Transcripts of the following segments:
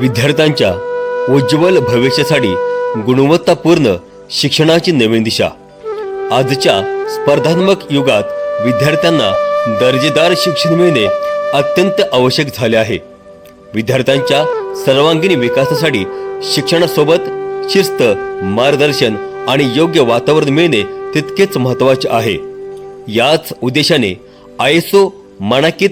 विद्यार्थ्यांच्या उज्ज्वल भविष्यासाठी गुणवत्तापूर्ण शिक्षणाची नवीन दिशा। आजच्या स्पर्धात्मक युगात विद्यार्थ्यांना दर्जेदार शिक्षण मिळणे अत्यंत आवश्यक झाले आहे। विद्यार्थ्यांच्या सर्वांगीण विकासासाठी शिक्षणासोबत शिस्त, मार्गदर्शन आणि योग्य वातावरण मिळणे तितकेच महत्त्वाचे आहे। याच उद्देशाने ISO मानांकित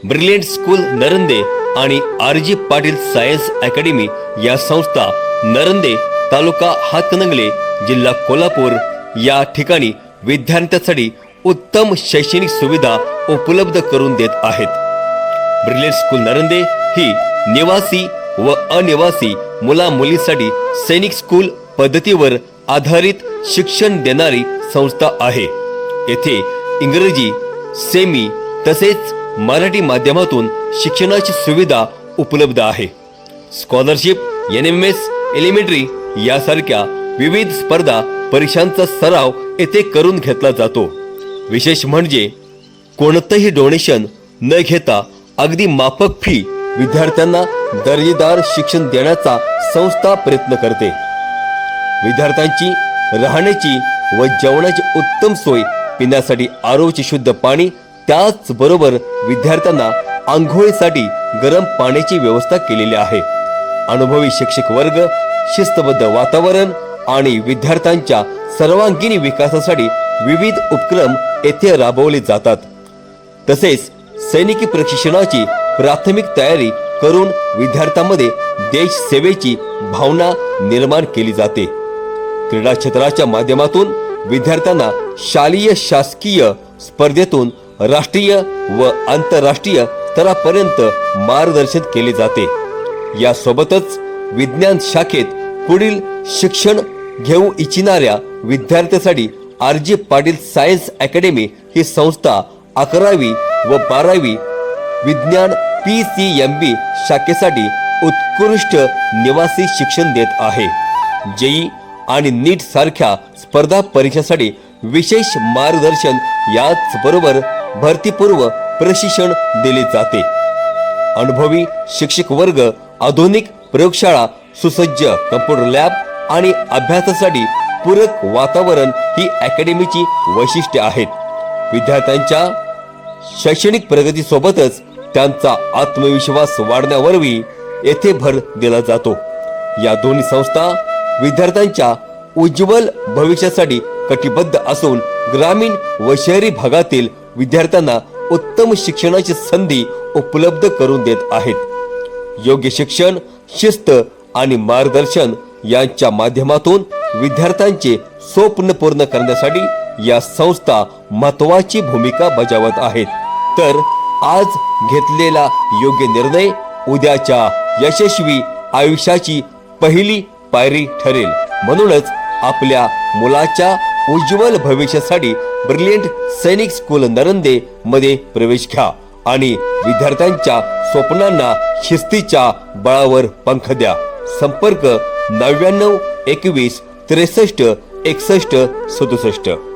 ब्रिलियंट स्कूल नरंदे आणि RG पाटील सायन्स अकॅडमी या संस्था नरंदे, तालुका हातकणंगले, जिल्हा कोल्हापूर या ठिकाणी विद्यार्थ्यांसाठी उत्तम शैक्षणिक सुविधा उपलब्ध करून देत आहेत। ब्रिलियंट स्कूल नरंदे ही निवासी व अनिवासी मुला-मुलींसाठी सैनिक स्कूल पद्धतीवर आधारित शिक्षण देणारी संस्था आहे। येथे इंग्रजी, सेमी तसेच मराठी माध्यमातून शिक्षणाची सुविधा उपलब्ध आहे। स्कॉलरशिप, NMS, एलिमेंटरी यासारख्या विविध स्पर्धा परीक्षांचा सराव येथे करून घेतला जातो। विशेष म्हणजे कोणतेही डोनेशन न घेता अगदी माफक फी विद्यार्थ्यांना दर्जेदार शिक्षण देण्याचा संस्था प्रयत्न करते। विद्यार्थ्यांची राहण्याची व जेवणाची उत्तम सोय, पिण्यासाठी आरोची शुद्ध पाणी, त्याचबरोबर विद्यार्थ्यांना आंघोळीसाठी गरम पाण्याची व्यवस्था केलेली आहे। अनुभवी शिक्षक वर्ग, शिस्तबद्ध वातावरण आणि विद्यार्थ्यांच्या सर्वांगीण विकासासाठी विविध उपक्रम येथे राबवले जातात। तसेच सैनिकी प्रशिक्षणाची प्राथमिक तयारी करून विद्यार्थ्यांमध्ये देश सेवेची भावना निर्माण केली जाते। क्रीडा क्षेत्राच्या माध्यमातून विद्यार्थ्यांना शालेय शासकीय स्पर्धेतून राष्ट्रीय व आंतरराष्ट्रीय स्तरापर्यंत मार्गदर्शन केले जाते। यासोबतच विज्ञान शाखेत पुढील शिक्षण घेऊ इच्छिणाऱ्या विद्यार्थ्यांसाठी RG पाटील सायन्स अकॅडमी ही संस्था 11वी व 12वी विज्ञान PCMB शाखेसाठी उत्कृष्ट निवासी शिक्षण देत आहे। JEE आणि नीट सारख्या स्पर्धा परीक्षांसाठी विशेष मार्गदर्शन, याचबरोबर भरतीपूर्व प्रशिक्षण दिले जाते। अनुभवी शिक्षक वर्ग, आधुनिक प्रयोगशाळा, सुसज्ज कम्प्युटर लॅब आणि अभ्यासासाठी पूरक वातावरण ही अकॅडमीची वैशिष्ट्ये आहेत। विद्यार्थ्यांच्या शैक्षणिक प्रगतीसोबतच त्यांचा आत्मविश्वास वाढवण्यावरही येथे भर दिला जातो। या दोन्ही संस्था विद्यार्थ्यांच्या उज्ज्वल भविष्यासाठी कटिबद्ध असून ग्रामीण व शहरी भागातील विद्यार्थ्यांना उत्तम शिक्षणाची संधी उपलब्ध करून देत आहेत। योग्य शिक्षण, शिस्त आणि मार्गदर्शन यांच्या माध्यमातून विद्यार्थ्यांचे स्वप्न पूर्ण करण्यासाठी या संस्था महत्त्वाची भूमिका बजावत आहेत। तर आज घेतलेला योग्य निर्णय उद्याच्या यशस्वी आयुष्याची पहिली पायरी ठरेल। म्हणूनच आपल्या मुलाच्या उज्ज्वल भविष्यासाठी ब्रिलियंट सैनिक स्कूल नरंदे मध्ये प्रवेश घ्या आणि विद्यार्थ्यांच्या स्वप्नांना शिस्तीच्या बळावर पंख द्या। संपर्क 99 21 63 61 67।